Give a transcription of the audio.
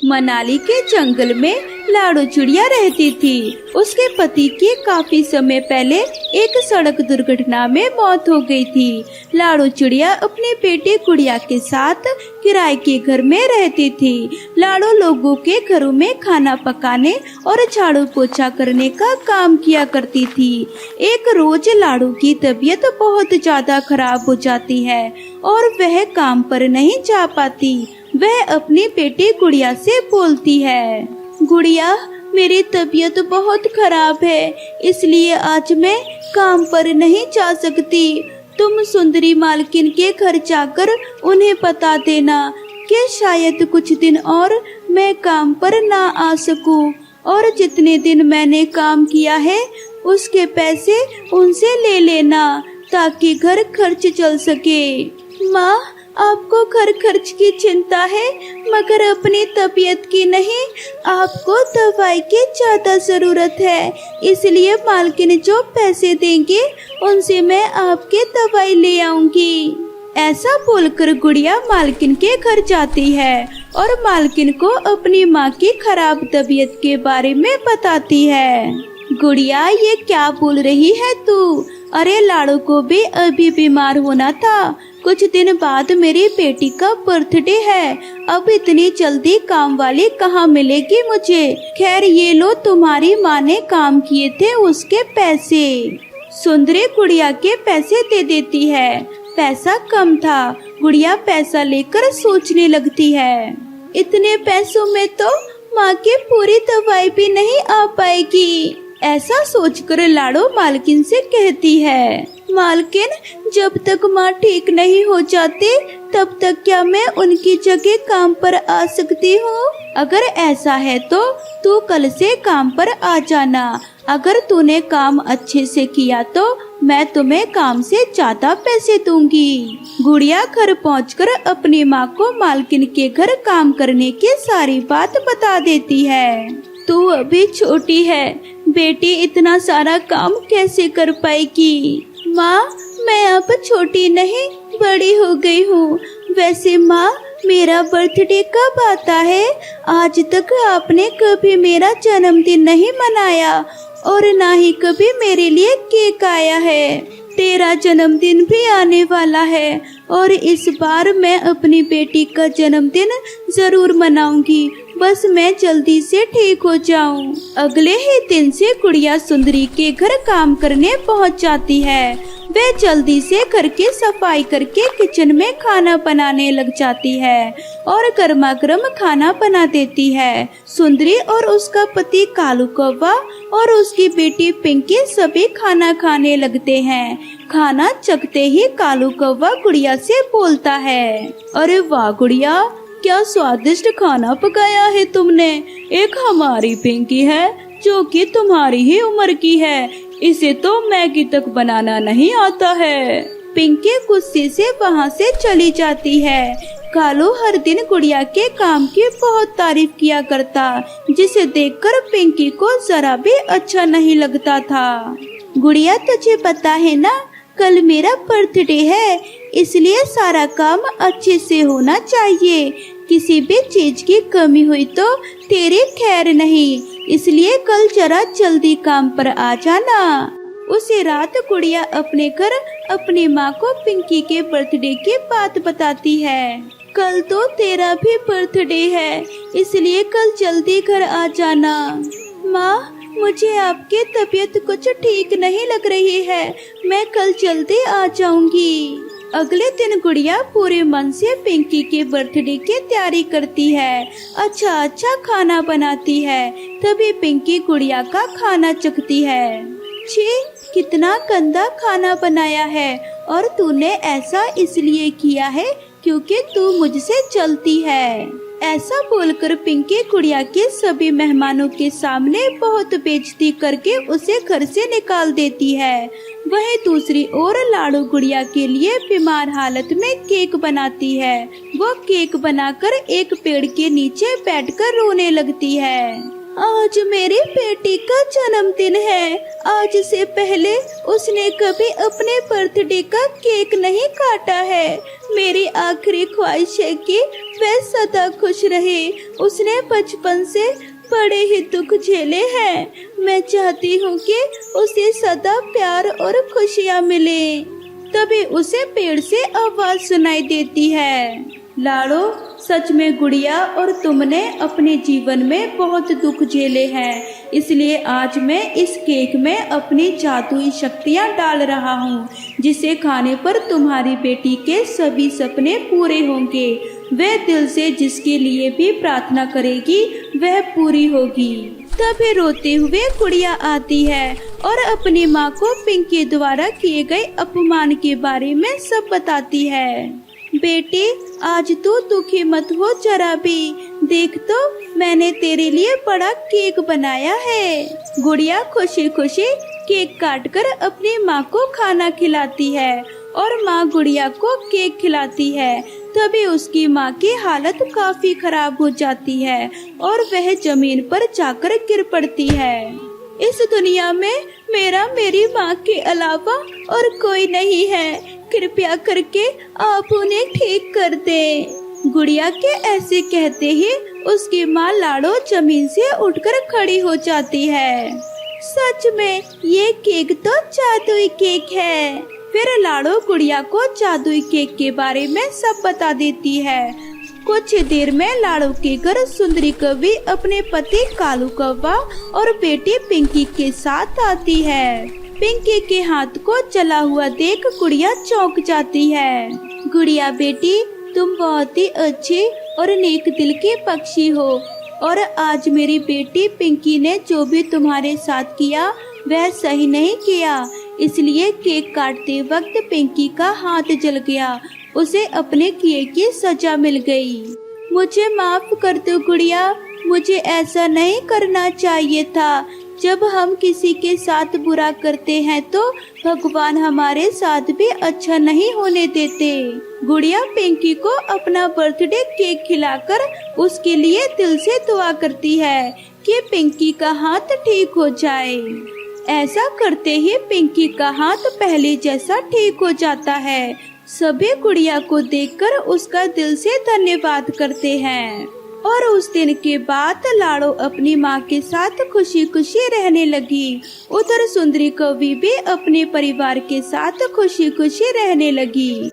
मनाली के जंगल में लाडो चिड़िया रहती थी। उसके पति की काफी समय पहले एक सड़क दुर्घटना में मौत हो गई थी। लाडो चिड़िया अपने बेटे गुड़िया के साथ किराए के घर में रहती थी। लाडो लोगों के घरों में खाना पकाने और झाड़ू पोछा करने का काम किया करती थी। एक रोज लाडो की तबीयत बहुत ज्यादा खराब हो जाती है और वह काम पर नहीं जा पाती। वह अपने बेटे गुड़िया से बोलती है, गुड़िया, मेरी तबीयत बहुत खराब है, इसलिए आज मैं काम पर नहीं जा सकती। तुम सुंदरी मालकिन के घर जाकर उन्हें बता देना कि शायद कुछ दिन और मैं काम पर ना आ सकूं, और जितने दिन मैंने काम किया है उसके पैसे उनसे ले लेना ताकि घर खर्च चल सके। माँ, आपको घर खर्च की चिंता है मगर अपनी तबीयत की नहीं। आपको दवाई की ज्यादा जरूरत है, इसलिए मालकिन जो पैसे देंगे उनसे मैं आपकी दवाई ले आऊंगी। ऐसा बोलकर गुड़िया मालकिन के घर जाती है और मालकिन को अपनी माँ की खराब तबीयत के बारे में बताती है। गुड़िया, ये क्या बोल रही है तू? अरे, लाडो को भी अभी बीमार होना था। कुछ दिन बाद मेरी बेटी का बर्थडे है। अब इतनी जल्दी काम वाली कहाँ मिलेगी मुझे? खैर, ये लो, तुम्हारी माँ ने काम किए थे उसके पैसे। सुंदरी गुड़िया के पैसे दे देती है। पैसा कम था। गुड़िया पैसा लेकर सोचने लगती है, इतने पैसों में तो माँ की पूरी दवाई भी नहीं आ पाएगी। ऐसा सोचकर लाडो मालकिन से कहती है, मालकिन, जब तक माँ ठीक नहीं हो जाती तब तक क्या मैं उनकी जगह काम पर आ सकती हूँ? अगर ऐसा है तो तू कल से काम पर आ जाना। अगर तूने काम अच्छे से किया तो मैं तुम्हें काम से ज्यादा पैसे दूंगी। गुड़िया घर पहुंचकर अपनी माँ को मालकिन के घर काम करने की सारी बात बता देती है। तू अभी छोटी है बेटी, इतना सारा काम कैसे कर पाएगी? माँ, मैं अब छोटी नहीं बड़ी हो गई हूँ। वैसे माँ, मेरा बर्थडे कब आता है? आज तक आपने कभी मेरा जन्मदिन नहीं मनाया और ना ही कभी मेरे लिए केक आया है। तेरा जन्मदिन भी आने वाला है और इस बार मैं अपनी बेटी का जन्मदिन जरूर मनाऊंगी, बस मैं जल्दी से ठीक हो जाऊं। अगले ही दिन से गुड़िया सुंदरी के घर काम करने पहुंच जाती है। वह जल्दी से घर की सफाई करके किचन में खाना बनाने लग जाती है और गर्मा गर्म खाना बना देती है। सुंदरी और उसका पति कालू कौवा और उसकी बेटी पिंकी सभी खाना खाने लगते हैं। खाना चखते ही कालू कौवा गुड़िया से बोलता है, अरे वाह गुड़िया, क्या स्वादिष्ट खाना पकाया है तुमने। एक हमारी पिंकी है जो कि तुम्हारी ही उम्र की है, इसे तो मैगी तक बनाना नहीं आता है। पिंकी गुस्से से वहाँ से चली जाती है। कालू हर दिन गुड़िया के काम की बहुत तारीफ किया करता, जिसे देखकर पिंकी को जरा भी अच्छा नहीं लगता था। गुड़िया, तुझे पता है ना, कल मेरा बर्थडे है, इसलिए सारा काम अच्छे से होना चाहिए। किसी भी चीज की कमी हुई तो तेरी खैर नहीं, इसलिए कल जरा जल्दी काम पर आ जाना। उसी रात गुड़िया अपने घर अपनी माँ को पिंकी के बर्थडे की बात बताती है। कल तो तेरा भी बर्थडे है, इसलिए कल जल्दी घर आ जाना। माँ, मुझे आपकी तबीयत कुछ ठीक नहीं लग रही है, मैं कल जल्दी आ जाऊंगी। अगले दिन गुड़िया पूरे मन से पिंकी के बर्थडे की तैयारी करती है। अच्छा खाना बनाती है। तभी पिंकी गुड़िया का खाना चखती है। छी, कितना गंदा खाना बनाया है, और तूने ऐसा इसलिए किया है क्योंकि तू मुझसे चलती है। ऐसा बोलकर पिंकी गुड़िया के सभी मेहमानों के सामने बहुत बेइज्जती करके उसे घर से निकाल देती है। वहीं दूसरी ओर लाडो गुड़िया के लिए बीमार हालत में केक बनाती है। वो केक बनाकर एक पेड़ के नीचे बैठकर रोने लगती है। आज मेरी बेटी का जन्मदिन है। आज से पहले उसने कभी अपने बर्थडे का केक नहीं काटा है। मेरी आखिरी ख्वाहिश है कि वह सदा खुश रहे। उसने बचपन से बड़े ही दुख झेले हैं। मैं चाहती हूँ कि उसे सदा प्यार और खुशियाँ मिले। तभी उसे पेड़ से आवाज सुनाई देती है, लाड़ो, सच में गुड़िया और तुमने अपने जीवन में बहुत दुख झेले हैं, इसलिए आज मैं इस केक में अपनी जादुई शक्तियाँ डाल रहा हूँ, जिसे खाने पर तुम्हारी बेटी के सभी सपने पूरे होंगे। वह दिल से जिसके लिए भी प्रार्थना करेगी वह पूरी होगी। तभी रोते हुए गुड़िया आती है और अपनी माँ को पिंकी द्वारा किए गए अपमान के बारे में सब बताती है। बेटी, आज तू दुखी मत हो जरा भी। देख तो मैंने तेरे लिए बड़ा केक बनाया है। गुड़िया खुशी खुशी केक काटकर अपनी माँ को खाना खिलाती है और माँ गुड़िया को केक खिलाती है। तभी उसकी माँ की हालत काफी खराब हो जाती है और वह जमीन पर जाकर गिर पड़ती है। इस दुनिया में मेरी माँ के अलावा और कोई नहीं है। कृपया करके आप उन्हें ठीक कर दें। गुड़िया के ऐसे कहते ही उसकी माँ लाड़ो जमीन से उठकर खड़ी हो जाती है। सच में ये केक तो जादुई केक है। फिर लाड़ो गुड़िया को जादुई केक के बारे में सब बता देती है। कुछ देर में लाड़ो के घर सुंदरी कवि अपने पति कालू कौवा और बेटी पिंकी के साथ आती है। पिंकी के हाथ को जला हुआ देख गुड़िया चौंक जाती है। गुड़िया बेटी, तुम बहुत ही अच्छे और नेक दिल के पक्षी हो और आज मेरी बेटी पिंकी ने जो भी तुम्हारे साथ किया वह सही नहीं किया, इसलिए केक काटते वक्त पिंकी का हाथ जल गया। उसे अपने किए की सजा मिल गई। मुझे माफ कर दो गुड़िया, मुझे ऐसा नहीं करना चाहिए था। जब हम किसी के साथ बुरा करते हैं तो भगवान हमारे साथ भी अच्छा नहीं होने देते। गुड़िया पिंकी को अपना बर्थडे केक खिलाकर उसके लिए दिल से दुआ करती है कि पिंकी का हाथ ठीक हो जाए। ऐसा करते ही पिंकी का हाथ पहले जैसा ठीक हो जाता है। सभी गुड़िया को देखकर उसका दिल से धन्यवाद करते हैं और उस दिन के बाद लाड़ो अपनी माँ के साथ खुशी खुशी रहने लगी। उधर सुंदरी कवि भी अपने परिवार के साथ खुशी खुशी रहने लगी।